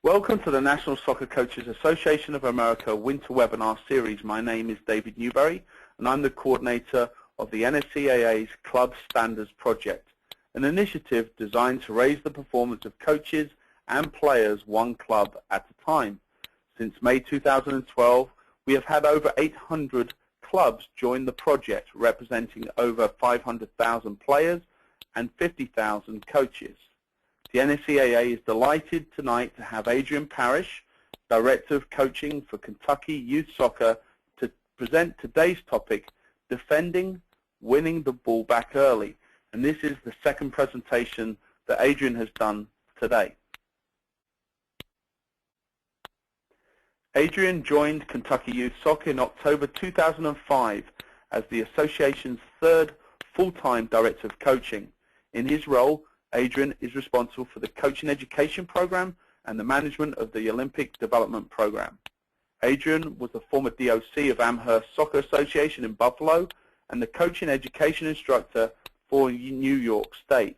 Welcome to the National Soccer Coaches Association of America Winter Webinar Series. My name is David Newberry, and I'm the coordinator of the NSCAA's Club Standards Project, an initiative designed to raise the performance of coaches and players one club at a time. Since May 2012, we have had over 800 clubs join the project, representing over 500,000 players and 50,000 coaches. The NSCAA is delighted tonight to have Adrian Parrish, Director of Coaching for Kentucky Youth Soccer, to present today's topic, Defending, Winning the Ball Back Early. And this is the second presentation that Adrian has done today. Adrian joined Kentucky Youth Soccer in October 2005 as the association's third full-time Director of Coaching. In his role, Adrian is responsible for the coaching education program and the management of the Olympic Development Program. Adrian was the former DOC of Amherst Soccer Association in Buffalo and the coaching education instructor for New York State.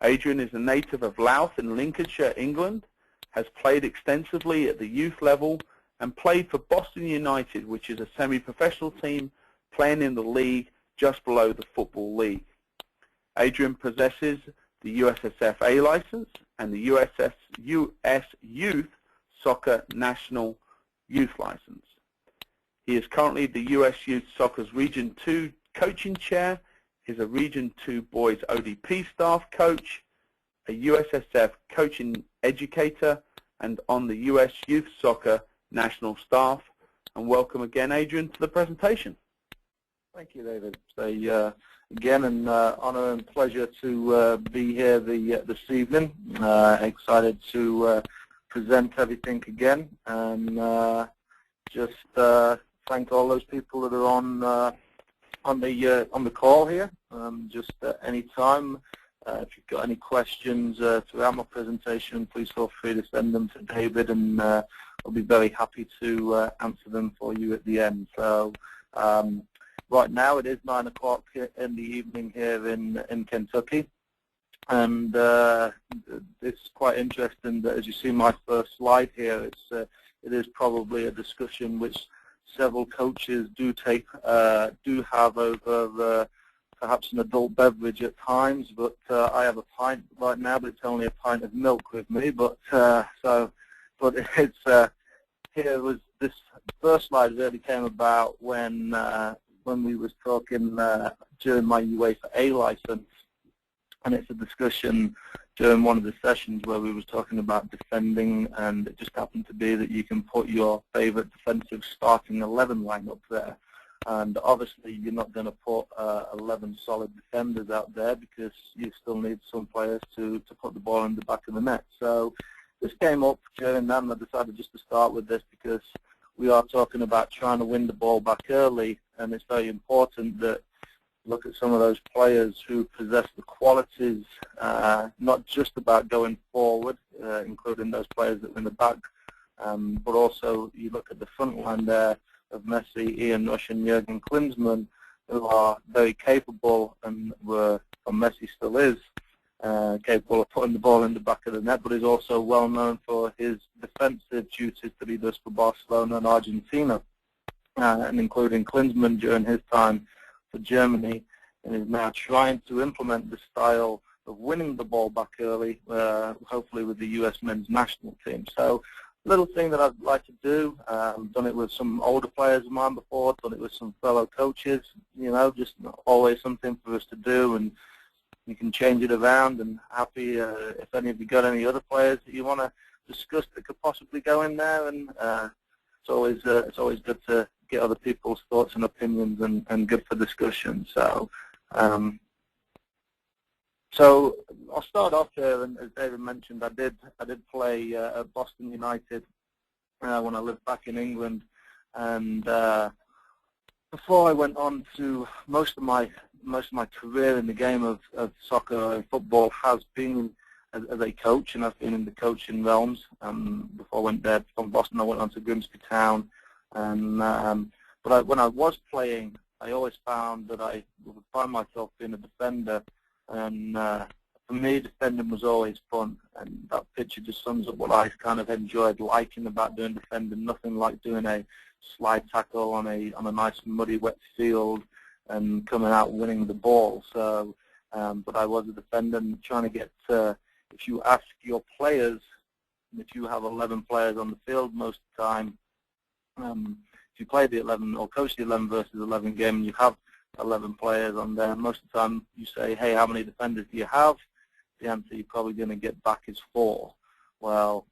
Adrian is a native of Louth in Lincolnshire, England, has played extensively at the youth level and played for Boston United, which is a semi-professional team playing in the league just below the Football League. Adrian possesses the USSF A license and the US Youth Soccer National Youth license. He is currently the US Youth Soccer's Region 2 coaching chair, is a Region 2 Boys ODP staff coach, a USSF coaching educator, and on the US Youth Soccer National staff. And welcome again, Adrian, to the presentation. Thank you, David. Again, an honor and pleasure to be here this evening. Excited to present everything again, and just thank all those people that are on the call here. Just any time, if you've got any questions throughout my presentation, please feel free to send them to David, and I'll be very happy to answer them for you at the end. So. Right now it is 9 o'clock in the evening here in Kentucky, and it's quite interesting that, as you see my first slide here, it is probably a discussion which several coaches do have over perhaps an adult beverage at times, but I have a pint right now, but it's only a pint of milk with me. But it's here was this first slide really came about when we was talking during my UEFA A license, and it's a discussion during one of the sessions where we was talking about defending, and it just happened to be that you can put your favorite defensive starting 11 lineup there, and obviously you're not going to put 11 solid defenders out there because you still need some players to put the ball in the back of the net. So this came up during that, and I decided just to start with this because we are talking about trying to win the ball back early, and it's very important that you look at some of those players who possess the qualities, not just about going forward, including those players that are in the back, but also you look at the front line there of Messi, Ian Rush, and Jurgen Klinsmann, who are very capable, and Messi still is, capable of putting the ball in the back of the net, but is also well known for his defensive duties that he does for Barcelona and Argentina, and including Klinsmann during his time for Germany, and is now trying to implement the style of winning the ball back early, hopefully with the U.S. men's national team. So, little thing that I'd like to do. I've done it with some older players of mine before, done it with some fellow coaches. You know, just always something for us to do, and you can change it around, and happy if any of you got any other players that you want to discuss that could possibly go in there, and it's always good to get other people's thoughts and opinions, and good for discussion. So so I'll start off here, and as David mentioned, I did play at Boston United when I lived back in England, and before I went on to most of my career in the game of soccer and football has been as a coach, and I've been in the coaching realms. Before I went there from Boston, I went on to Grimsby Town, and when I was playing, I always found that I would find myself being a defender, and for me, defending was always fun, and that picture just sums up what I kind of enjoyed liking about doing defending. Nothing like doing a slide tackle on a nice muddy wet field and coming out winning the ball. So, but I was a defender, and trying to get. If you ask your players, if you have 11 players on the field most of the time, if you play the 11 or coach the 11 versus 11 game, and you have 11 players on there, most of the time you say, hey, how many defenders do you have? The answer you're probably going to get back is 4. Well,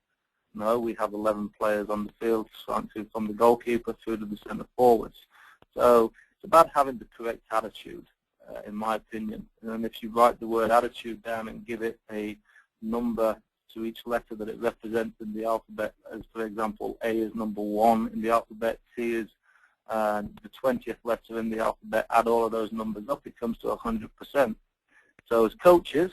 no, we have 11 players on the field, starting from the goalkeeper through to the centre forwards. So it's about having the correct attitude, in my opinion. And if you write the word attitude down and give it a number to each letter that it represents in the alphabet, as for example, A is number 1 in the alphabet, T is the 20th letter in the alphabet, add all of those numbers up, it comes to 100%. So as coaches,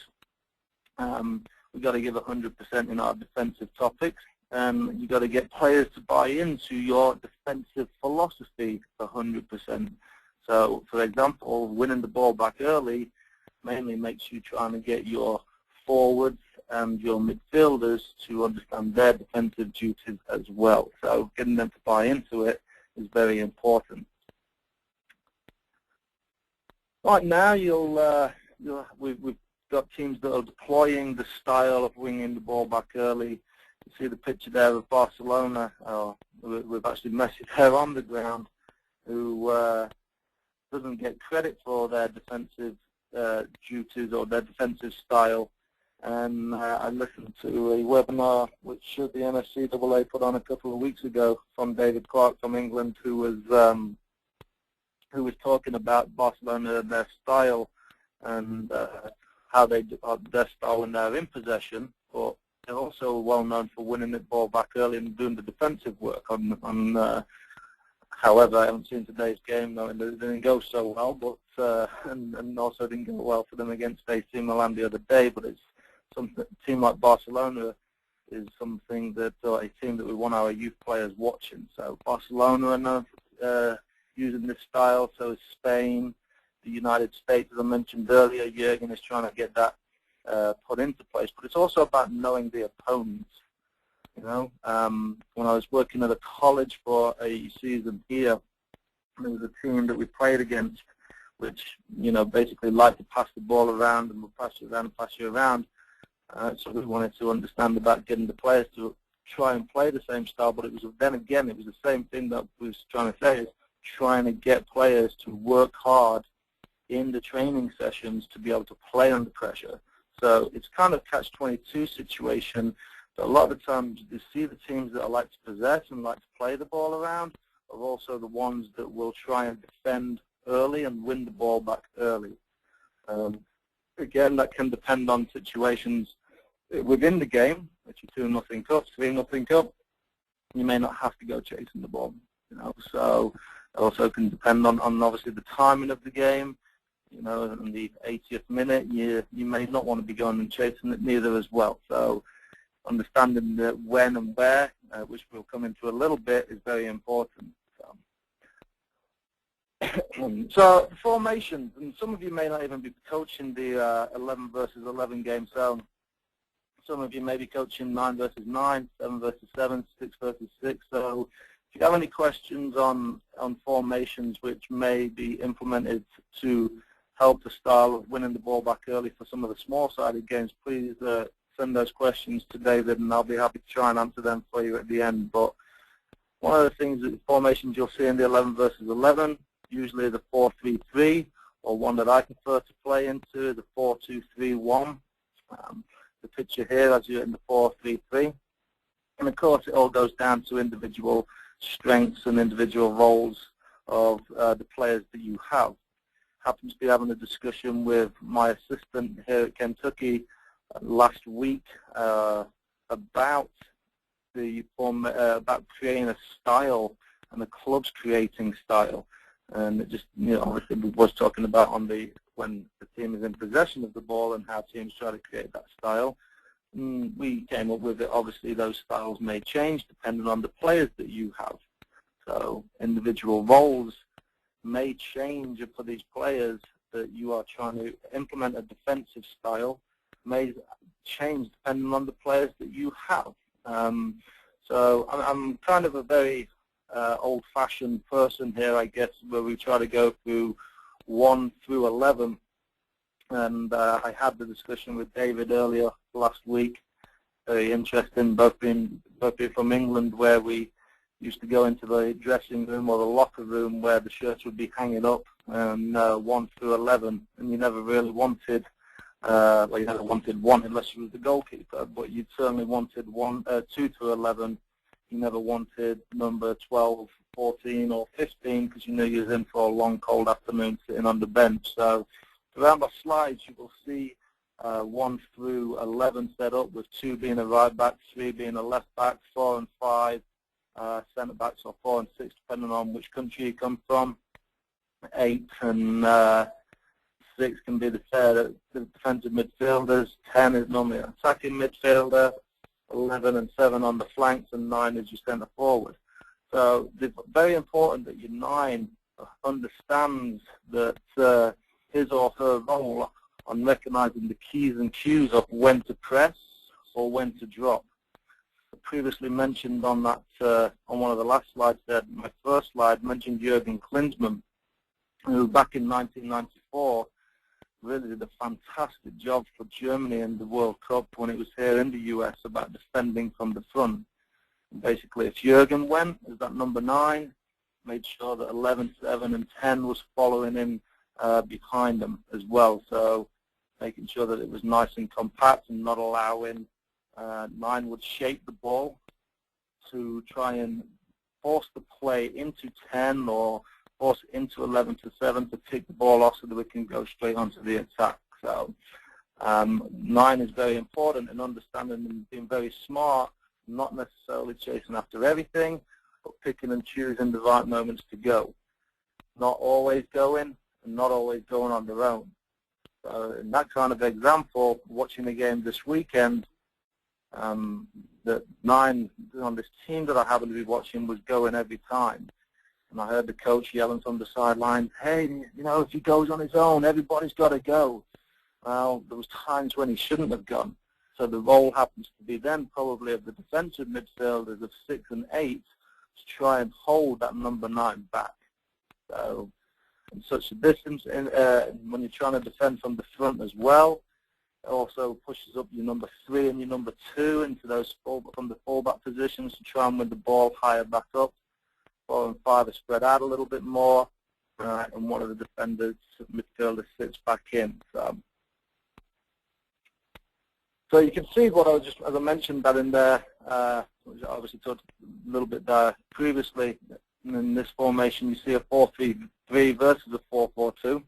we've got to give 100% in our defensive topics, and you've got to get players to buy into your defensive philosophy 100%. So, for example, winning the ball back early mainly makes you trying to get your forwards and your midfielders to understand their defensive duties as well. So getting them to buy into it is very important. Right now, we've got teams that are deploying the style of winging the ball back early. You see the picture there of Barcelona, with actually Messi there on the ground, who doesn't get credit for their defensive duties or their defensive style. And I listened to a webinar which the NSCAA put on a couple of weeks ago from David Clark from England, who was talking about Barcelona and their style, and how they their style when they're in possession, but they're also well known for winning the ball back early and doing the defensive work. However, I haven't seen today's game, though, and it didn't go so well, but and also didn't go well for them against AC Milan the other day. But it's something, a team like Barcelona is something that, a team that we want our youth players watching. So Barcelona are known for using this style, so is Spain, the United States, as I mentioned earlier. Jurgen is trying to get that put into place. But it's also about knowing the opponents. You know, when I was working at a college for a season here, there was a team that we played against, which, you know, basically liked to pass the ball around and we'll pass you around and pass you around. So we wanted to understand about getting the players to try and play the same style, but it was, then again, it was the same thing that we was trying to say, is trying to get players to work hard in the training sessions to be able to play under pressure. So it's kind of catch-22 situation. So a lot of the times you see the teams that like to possess and like to play the ball around are also the ones that will try and defend early and win the ball back early. Again, that can depend on situations within the game. If you're 2-0 up, 3-0 up, you may not have to go chasing the ball. You know, so it also can depend on obviously the timing of the game. You know, in the 80th minute, you may not want to be going and chasing it neither as well. So understanding the when and where, which we'll come into a little bit, is very important. So formations, and some of you may not even be coaching the 11 versus 11 game. So some of you may be coaching 9 versus 9, 7 versus 7, 6 versus 6. So if you have any questions on formations which may be implemented to help the style of winning the ball back early for some of the small-sided games, please send those questions to David, and I'll be happy to try and answer them for you at the end. But one of the things that formations you'll see in the 11 versus 11, usually the 4-3-3, or one that I prefer to play into, the 4-2-3-1. The picture here as you're in the 4-3-3. And of course it all goes down to individual strengths and individual roles of the players that you have. Happens to be having a discussion with my assistant here at Kentucky last week about creating a style and the club's creating style. And it just, you know, obviously we was talking about when the team is in possession of the ball and how teams try to create that style. We came up with it. Obviously those styles may change depending on the players that you have. So individual roles may change for these players that you are trying to implement a defensive style, may change depending on the players that you have. So I'm kind of a very old-fashioned person here, I guess, where we try to go through 1 through 11. And I had the discussion with David earlier last week. Very interesting, both being from England, where we used to go into the dressing room or the locker room where the shirts would be hanging up, and 1 through 11, and you never really wanted, well, you never wanted 1 unless you was the goalkeeper, but you certainly wanted 2 through 11. You never wanted number 12, 14, or 15 because you knew you was in for a long, cold afternoon sitting on the bench. So throughout my slides, you will see 1 through 11 set up, with 2 being a right back, 3 being a left back, 4 and 5 centre backs, or 4 and 6 depending on which country you come from. 8 and 6 can be the defensive midfielders. 10 is normally an attacking midfielder. 11 and 7 on the flanks, and 9 is your centre forward. So it's very important that your 9 understands that his or her role on recognising the keys and cues of when to press or when to drop. I previously mentioned on that on one of the last slides, my first slide mentioned Jürgen Klinsmann, who back in 1994 really did a fantastic job for Germany in the World Cup when it was here in the US about defending from the front. And basically, if Jürgen went as that number 9, made sure that 11, 7, and 10 was following him behind them as well. So making sure that it was nice and compact and not allowing 9 would shape the ball to try and force the play into 10 or force into 11 to 7 to pick the ball off so that we can go straight onto the attack. So 9 is very important in understanding and being very smart, not necessarily chasing after everything, but picking and choosing the right moments to go. Not always going, and not always going on their own. So in that kind of example, watching the game this weekend, the 9 on this team that I happened to be watching was going every time. And I heard the coach yelling from the sideline, hey, you know, if he goes on his own, everybody's got to go. Well, there was times when he shouldn't have gone. So the role happens to be then probably of the defensive midfielders of 6 and 8 to try and hold that number 9 back. So in such a distance, when you're trying to defend from the front as well, it also pushes up your number 3 and your number 2 into those from the fullback positions to try and win the ball higher back up. 4 and 5 are spread out a little bit more, and one of the defenders, midfielders, sits back in. So you can see what I was just, as I mentioned that in there, which I obviously talked a little bit there previously. In this formation, you see a 4-3-3 versus a 4-4-2,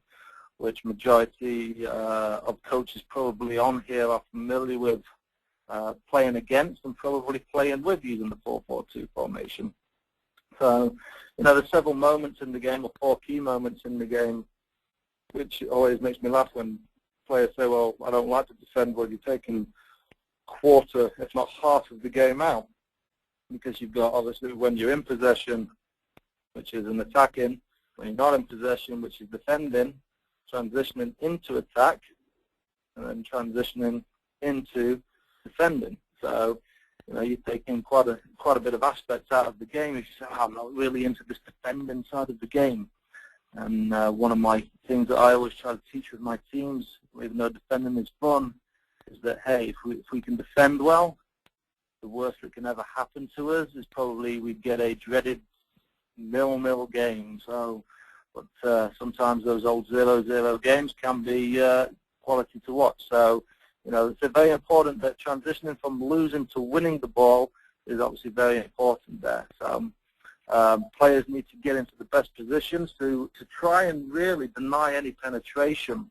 which majority of coaches probably on here are familiar with playing against and probably playing with using the 4-4-2 formation. So, you know, there's several moments in the game, or 4 key moments in the game, which always makes me laugh when players say, well, I don't like to defend. Well, you're taking quarter, if not half of the game out, because you've got, obviously, when you're in possession, which is an attacking, when you're not in possession, which is defending, transitioning into attack, and then transitioning into defending. So, you know, you're taking quite a bit of aspects out of the game if you say, oh, I'm not really into this defending side of the game. And one of my things that I always try to teach with my teams, even though defending is fun, is that, hey, if we can defend well, the worst that can ever happen to us is probably we get a dreaded 0-0 game. So, but sometimes those old 0-0 games can be quality to watch. So, you know, it's very important that transitioning from losing to winning the ball is obviously very important there. So players need to get into the best positions to try and really deny any penetration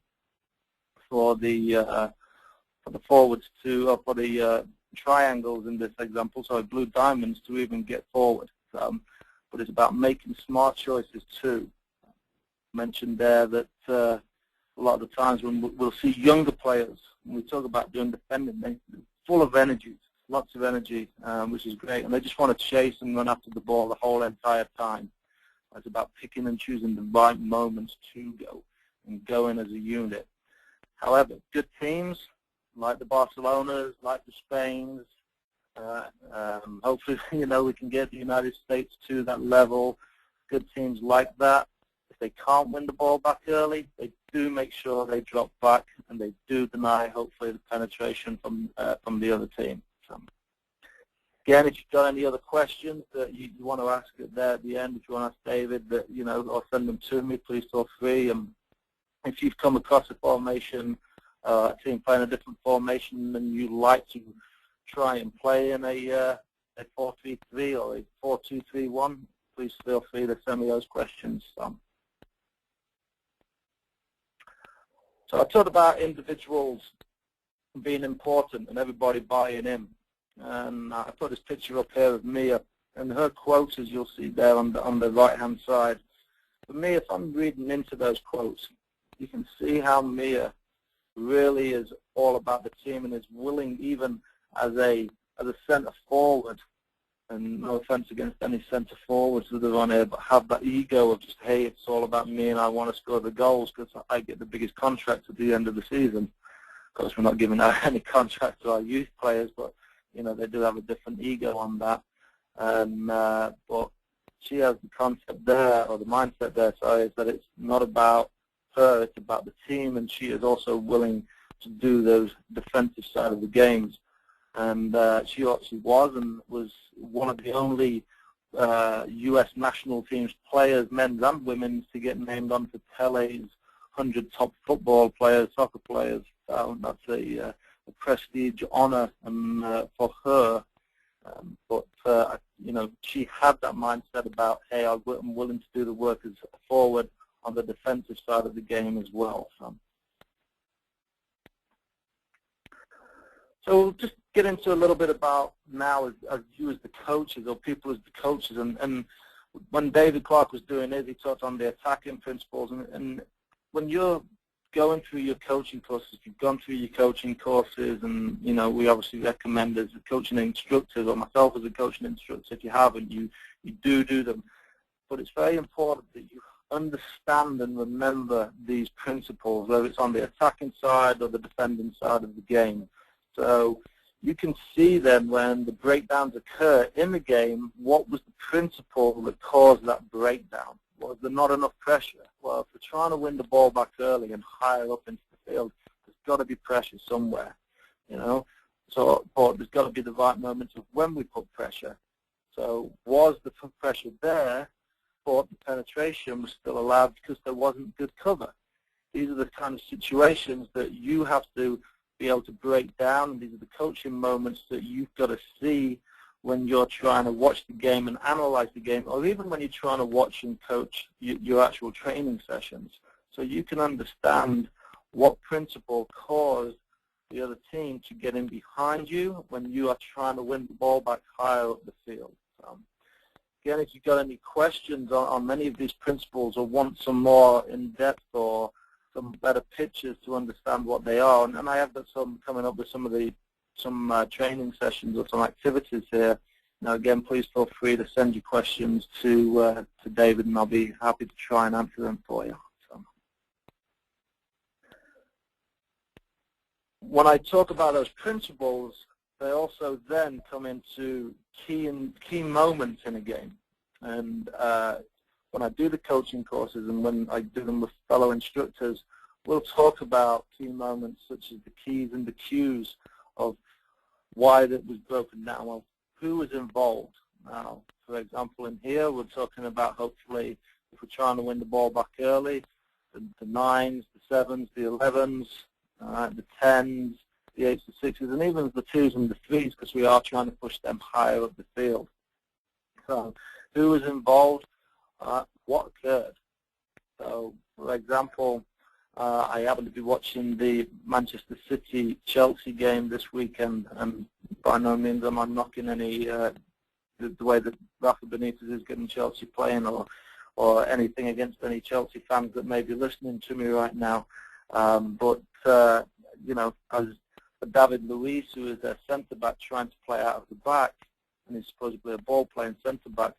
for the forwards for the triangles in this example, so blue diamonds, to even get forward. But it's about making smart choices too. I mentioned there that a lot of the times when we'll see younger players, when we talk about doing defending, they're full of energy, lots of energy, which is great, and they just want to chase and run after the ball the whole entire time. It's about picking and choosing the right moments to go and going as a unit. However, good teams like the Barcelonas, like the Spains. Hopefully, we can get the United States to that level. Good teams like that. If they can't win the ball back early, they do make sure they drop back and they do deny, hopefully, the penetration from the other team. So, again, if you've got any other questions that you want to ask there at the end, if you want to ask David, or send them to me, please feel free. If you've come across a formation, a team playing a different formation, and you like to try and play in a 4-3-3 or a 4-2-3-1, please feel free to send me those questions. So I talked about individuals being important and everybody buying in. And I put this picture up here of Mia, and her quotes, as you'll see there on the right-hand side. For me, if I'm reading into those quotes, you can see how Mia really is all about the team and is willing, even as a centre forward, and no offense against any centre forwards that are on here, but have that ego of just, hey, it's all about me and I want to score the goals because I get the biggest contract at the end of the season. Of course, we're not giving out any contracts to our youth players, but they do have a different ego on that. But she has the concept there, or the mindset there, sorry, is that it's not about her, it's about the team, and she is also willing to do those defensive side of the games. And she actually was one of the only U.S. national team's players, men's and women's, to get named onto Pele's 100 top football players, soccer players. That's a prestige honor for her. But she had that mindset about, hey, I'm willing to do the work as a forward on the defensive side of the game as well. So just get into a little bit about now as you as the coaches, or people as the coaches. And when David Clark was doing his, he taught on the attacking principles. And when you're going through your coaching courses, if you've gone through your coaching courses, and we obviously recommend as coaching instructors, or myself as a coaching instructor, if you haven't, you do them. But it's very important that you understand and remember these principles, whether it's on the attacking side or the defending side of the game. So you can see then when the breakdowns occur in the game, what was the principle that caused that breakdown? Was there not enough pressure? Well, if we're trying to win the ball back early and higher up into the field, there's got to be pressure somewhere, So, but there's got to be the right moments of when we put pressure. So was the pressure there, but the penetration was still allowed because there wasn't good cover? These are the kind of situations that you have to be able to break down, and these are the coaching moments that you've got to see when you're trying to watch the game and analyze the game, or even when you're trying to watch and coach your actual training sessions, so you can understand what principle caused the other team to get in behind you when you are trying to win the ball back higher up the field. Again, if you've got any questions on many of these principles, or want some more in-depth or some better pictures to understand what they are, and I have got some coming up with some training sessions or some activities here. Now, again, please feel free to send your questions to David, and I'll be happy to try and answer them for you. So, when I talk about those principles, they also then come into key moments in a game. And when I do the coaching courses and when I do them with fellow instructors, we'll talk about key moments such as the keys and the cues of why that was broken down. Well, who was involved? Now, for example, in here, we're talking about, hopefully, if we're trying to win the ball back early, the 9s, the 7s, the 11s, the 10s, the 8s, the 6s, and even the 2s and the 3s, because we are trying to push them higher up the field. So, who was involved? What occurred? So, for example, I happen to be watching the Manchester City-Chelsea game this weekend, and by no means am I knocking any the way that Rafa Benitez is getting Chelsea playing, or anything against any Chelsea fans that may be listening to me right now. But as David Luiz, who is their centre-back trying to play out of the back, and is supposedly a ball-playing centre-back,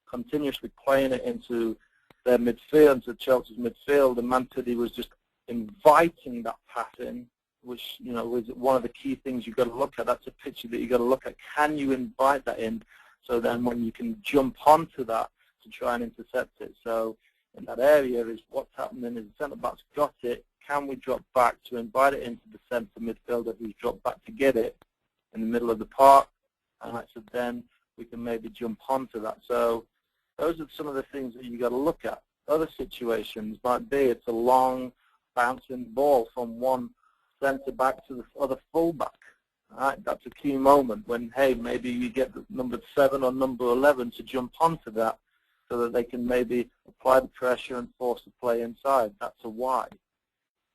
continuously playing it into their midfield, into Chelsea's midfield, and Man City was just inviting that pass in which, you know, is one of the key things you've got to look at. That's a picture that you've got to look at. Can you invite that in? So then when you can jump onto that to try and intercept it. So in that area is what's happening is the centre-back's got it. Can we drop back to invite it into the centre midfielder who's dropped back to get it in the middle of the park? So then we can maybe jump onto that. So those are some of the things that you've got to look at. Other situations might be it's a long bouncing ball from one centre-back to the other full-back. Right? That's a key moment when, hey, maybe you get the number 7 or number 11 to jump onto that so that they can maybe apply the pressure and force the play inside. That's a why.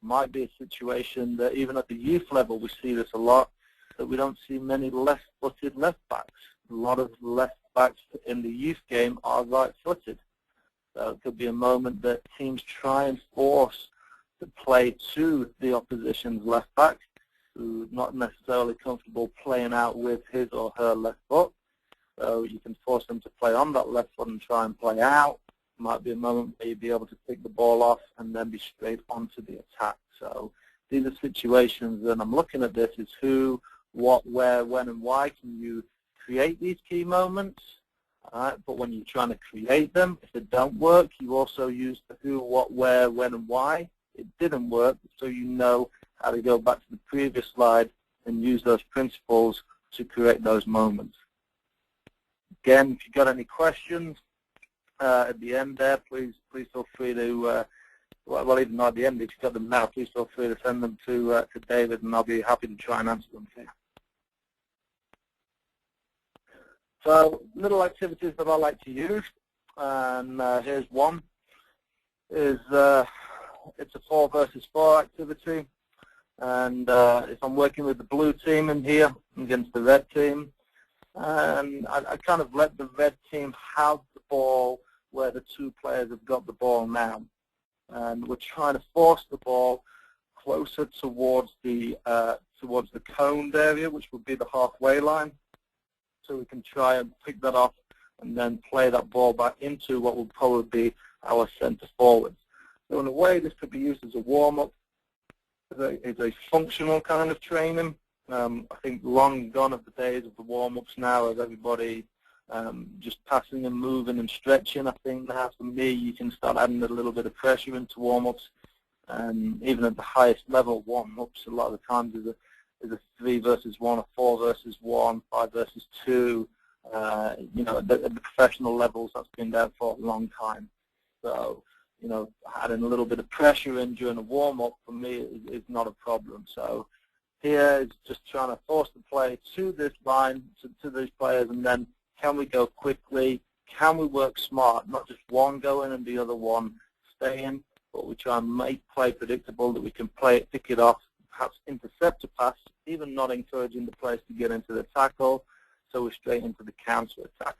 Might be a situation that even at the youth level we see this a lot, that we don't see many left-footed left-backs. A lot of left-backs in the youth game are right-footed. So it could be a moment that teams try and force the play to the opposition's left-back, who's not necessarily comfortable playing out with his or her left foot. So you can force them to play on that left foot and try and play out. It might be a moment where you'd be able to pick the ball off and then be straight onto the attack. So these are situations, and I'm looking at this, is who, what, where, when, and why can you create these key moments. But when you're trying to create them, if they don't work, you also use the who, what, where, when, and why. It didn't work, so you know how to go back to the previous slide and use those principles to create those moments. Again, if you've got any questions at the end there, please feel free to, well, even not at the end, if you've got them now, please feel free to send them to David, and I'll be happy to try and answer them for you. So little activities that I like to use, and here's one, is it's a 4 versus 4 activity. And if I'm working with the blue team in here against the red team, and I kind of let the red team have the ball where the 2 players have got the ball now. And we're trying to force the ball closer towards the coned area, which would be the halfway line. So we can try and pick that off and then play that ball back into what will probably be our centre forwards. So in a way, this could be used as a warm-up. It's a functional kind of training. I think long gone are the days of the warm-ups now of everybody just passing and moving and stretching. I think now for me you can start adding a little bit of pressure into warm-ups. Even at the highest level warm-ups, a lot of the times is a 3 versus 1, a 4 versus 1, 5 versus 2. You know, at the professional levels, that's been there for a long time. So, you know, adding a little bit of pressure in during a warm-up for me is not a problem. So here is just trying to force the play to this line, to these players, and then can we go quickly? Can we work smart? Not just one going and the other one staying, but we try and make play predictable, that we can play it, pick it off, perhaps intercept a pass, even not encouraging the players to get into the tackle, so we're straight into the counter-attack,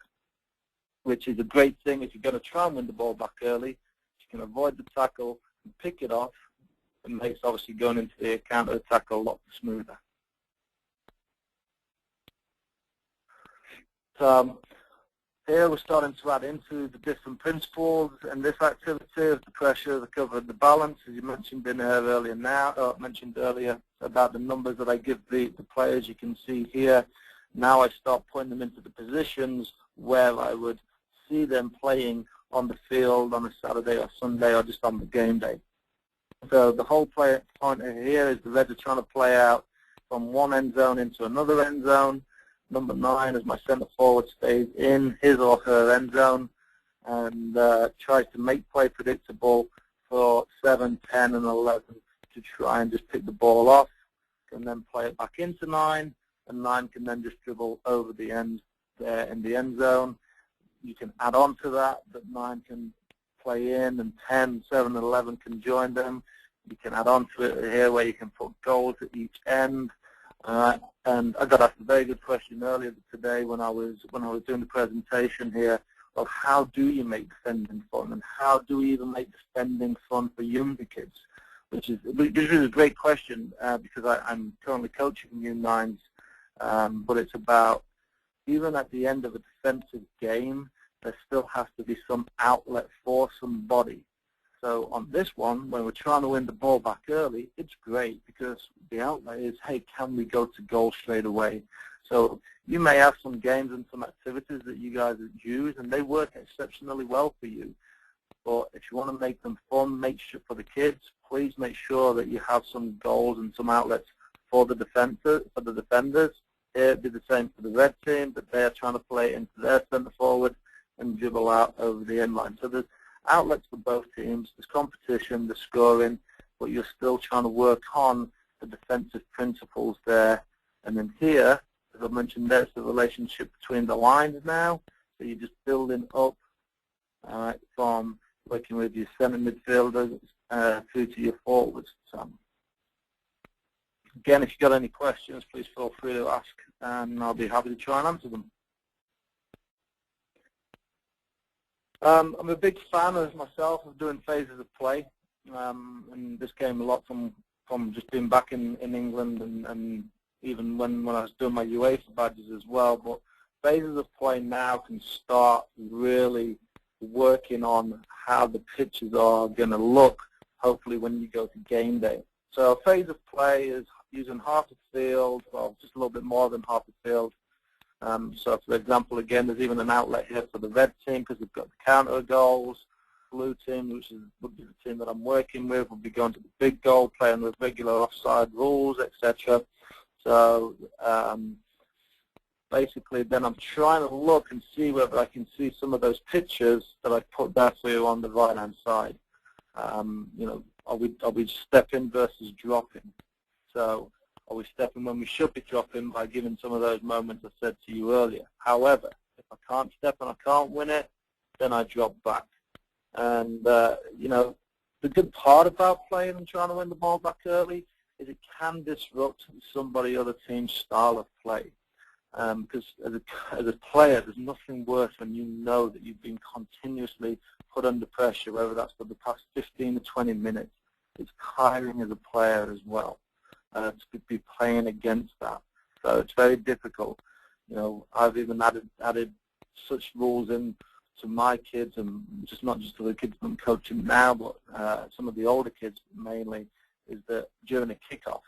which is a great thing if you're going to try and win the ball back early. You can avoid the tackle and pick it off, and makes obviously going into the counter-attack a lot smoother. So here we're starting to add into the different principles in this activity of the pressure, the cover, and the balance, as you mentioned in here earlier mentioned earlier about the numbers that I give the players. You can see here, now I start putting them into the positions where I would see them playing on the field on a Saturday or Sunday or just on the game day. So the whole point here is the Reds are trying to play out from one end zone into another end zone. Number 9, as my centre forward, stays in his or her end zone and tries to make play predictable for 7, 10, and 11 to try and just pick the ball off, and then play it back into 9, and 9 can then just dribble over the end there in the end zone. You can add on to that 9 can play in, and 10, 7, and 11 can join them. You can add on to it here where you can put goals at each end. And I got asked a very good question earlier today when I was doing the presentation here of how do you make defending fun, and how do we even make defending fun for younger kids, which is a great question because I'm currently coaching U9s, but it's about, even at the end of a defensive game, there still has to be some outlet for somebody. So on this one, when we're trying to win the ball back early, it's great because the outlet is, hey, can we go to goal straight away? So you may have some games and some activities that you guys use, and they work exceptionally well for you. But if you want to make them fun, make sure for the kids, please make sure that you have some goals and some outlets for the defenders. It'd be the same for the red team, but they are trying to play into their centre forward and dribble out over the end line. So there's outlets for both teams. There's competition, there's scoring, but you're still trying to work on the defensive principles there. And then here, as I mentioned, there's the relationship between the lines now. So you're just building up from working with your centre midfielders through to your forwards. So, again, if you've got any questions, please feel free to ask, and I'll be happy to try and answer them. I'm a big fan of myself of doing phases of play, and this came a lot from just being back in England and even when I was doing my UEFA badges as well. But phases of play now can start really working on how the pitches are going to look, hopefully, when you go to game day. So a phase of play is using half the field, well, just a little bit more than half the field. So, for example, again, there's even an outlet here for the red team because we've got the counter goals. Blue team, which would be the team that I'm working with, will be going to the big goal, playing with regular offside rules, etc. So, basically, then I'm trying to look and see whether I can see some of those pictures that I put there for you on the right-hand side. You know, are we stepping versus dropping? So, are we stepping when we should be dropping by giving some of those moments I said to you earlier? However, if I can't step and I can't win it, then I drop back. And, you know, the good part about playing and trying to win the ball back early is it can disrupt somebody other team's style of play. Because as a player, there's nothing worse when you know that you've been continuously put under pressure, whether that's for the past 15 to 20 minutes. It's tiring as a player as well. To be playing against that. So it's very difficult. You know, I've even added such rules in to my kids, and just not just to the kids I'm coaching now, but some of the older kids mainly, is that during a kickoff,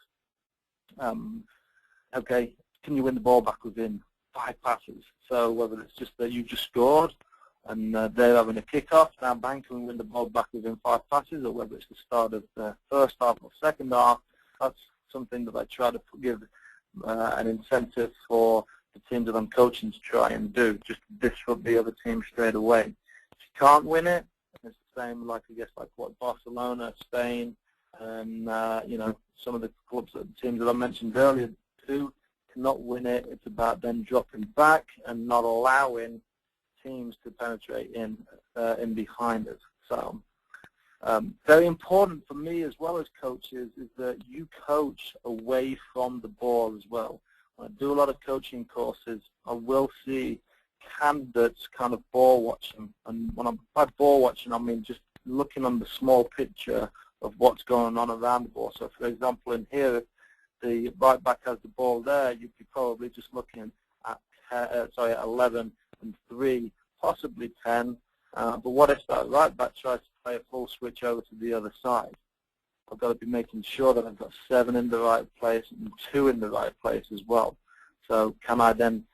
okay, can you win the ball back within 5 passes? So whether it's just that you just scored and they're having a kickoff, now bang, can we win the ball back within 5 passes, or whether it's the start of the first half or second half, that's something that I try to give an incentive for the teams that I'm coaching to try and do, just to disrupt the other team straight away. If you can't win it, it's the same like, I guess, like what Barcelona, Spain, and, you know, some of the clubs, the teams that I mentioned earlier do, cannot win it. It's about them dropping back and not allowing teams to penetrate in behind us. So, very important for me as well as coaches is that you coach away from the ball as well. When I do a lot of coaching courses, I will see candidates kind of ball watching. And by ball watching, I mean just looking on the small picture of what's going on around the ball. So, for example, in here, if the right back has the ball there, you'd be probably just looking at 11 and 3, possibly 10. But what if that right back tries to play a full switch over to the other side? I've got to be making sure that I've got 7 in the right place and 2 in the right place as well. So can I then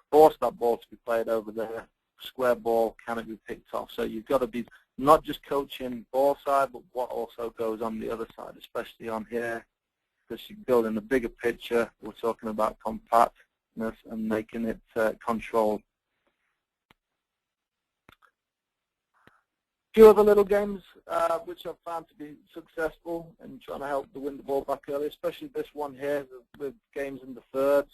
force that ball to be played over there? Square ball, can it be picked off? So you've got to be not just coaching ball side, but what also goes on the other side, especially on here, because you're building a bigger picture. We're talking about compactness and making it controlled. A few other little games which I've found to be successful in trying to help to win the ball back early, especially this one here with games in the thirds.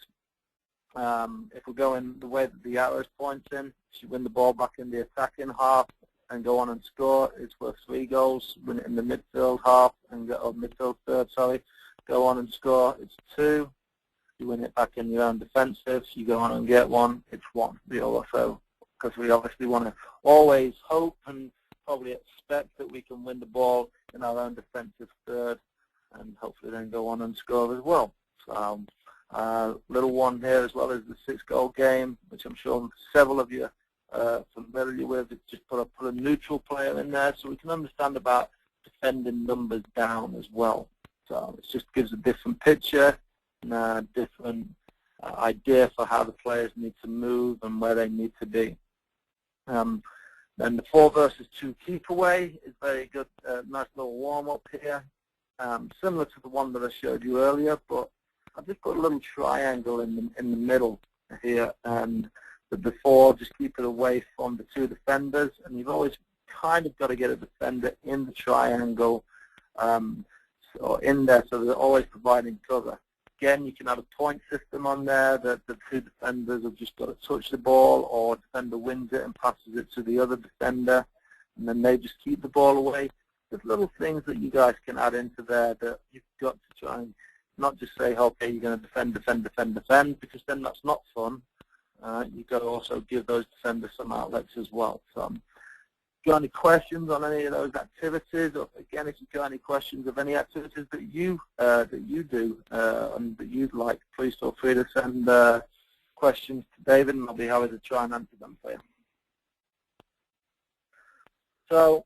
If we're going the way that the arrow's pointing, you win the ball back in the attacking half and go on and score. It's worth 3 goals. Win it in the midfield half and midfield third, sorry. Go on and score. It's 2. You win it back in your own defensive. You go on and get 1. It's 1. So because we obviously want to always hope and probably expect that we can win the ball in our own defensive third and hopefully then go on and score as well. So little one here as well as the 6-goal game, which I'm sure several of you familiar with, it's just put a neutral player in there so we can understand about defending numbers down as well. So it just gives a different picture and a different idea for how the players need to move and where they need to be. Then the 4 versus 2 keep away is very good, nice little warm-up here. Similar to the one that I showed you earlier, but I've just put a little triangle in the middle here, and the before, just keep it away from the 2 defenders, and you've always kind of got to get a defender in the triangle or in there, so they're always providing cover. Again, you can have a point system on there that the 2 defenders have just got to touch the ball, or a defender wins it and passes it to the other defender, and then they just keep the ball away. There's little things that you guys can add into there that you've got to try and not just say, okay, you're going to defend, because then that's not fun. You've got to also give those defenders some outlets as well. So, if you got any questions on any of those activities, or again, if you've got any questions of any activities that you do and that you'd like, please feel free to send questions to David, and I'll be happy to try and answer them for you. So,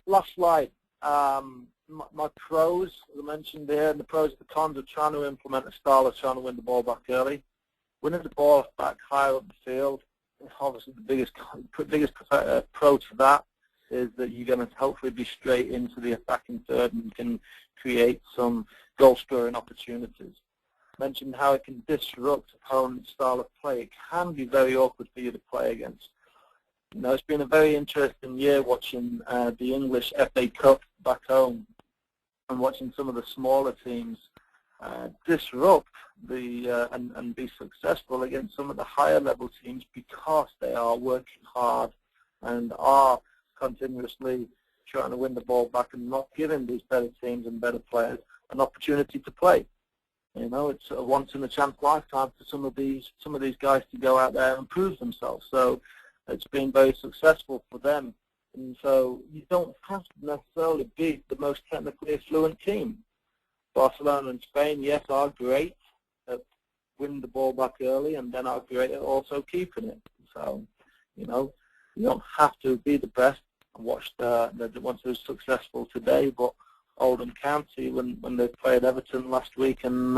last slide. My pros, as I mentioned there, and the pros and the cons of trying to implement a style of trying to win the ball back early. Winning the ball back higher up the field, obviously the biggest pro to that is that you're going to hopefully be straight into the attacking third and can create some goal-scoring opportunities. I mentioned how it can disrupt opponent's style of play. It can be very awkward for you to play against. You know, it's been a very interesting year watching the English FA Cup back home and watching some of the smaller teams disrupt and be successful against some of the higher level teams because they are working hard and are continuously trying to win the ball back and not giving these better teams and better players an opportunity to play. You know, it's a once in a chance lifetime for some of these guys to go out there and prove themselves. So it's been very successful for them. And so you don't have to necessarily be the most technically fluent team. Barcelona and Spain, yes, are great at winning the ball back early, and then are great at also keeping it. So, you know, you don't have to be the best. I watched the ones who were successful today, but Oldham County, when they played Everton last week, and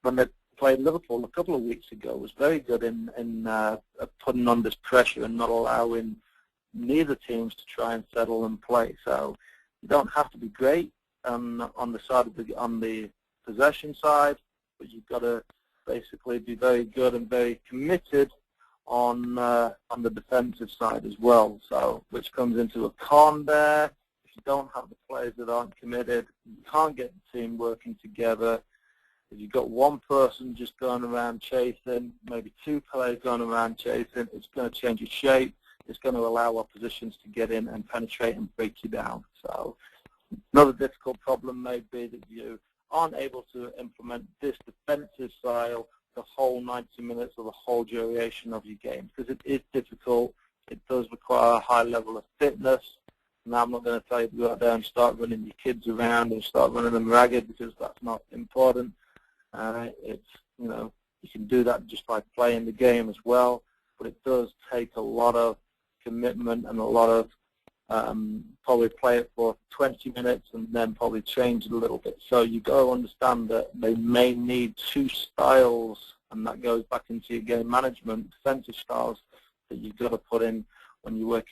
when they played Liverpool a couple of weeks ago, was very good in putting on this pressure and not allowing neither teams to try and settle and play. So you don't have to be great on the side of on the possession side, but you've got to basically be very good and very committed on the defensive side as well. So which comes into a con there. If you don't have the players that aren't committed, you can't get the team working together. If you've got one person just going around chasing, maybe 2 players going around chasing, it's going to change your shape. It's going to allow oppositions to get in and penetrate and break you down. So another difficult problem may be that you aren't able to implement this defensive style the whole 90 minutes or the whole duration of your game, because it is difficult. It does require a high level of fitness. Now, I'm not going to tell you to go out there and start running your kids around and start running them ragged, because that's not important. It's, you know, you can do that just by playing the game as well, but it does take a lot of commitment and a lot of probably play it for 20 minutes and then probably change it a little bit. So you've got to understand that they may need 2 styles, and that goes back into your game management, defensive styles that you've got to put in when you're working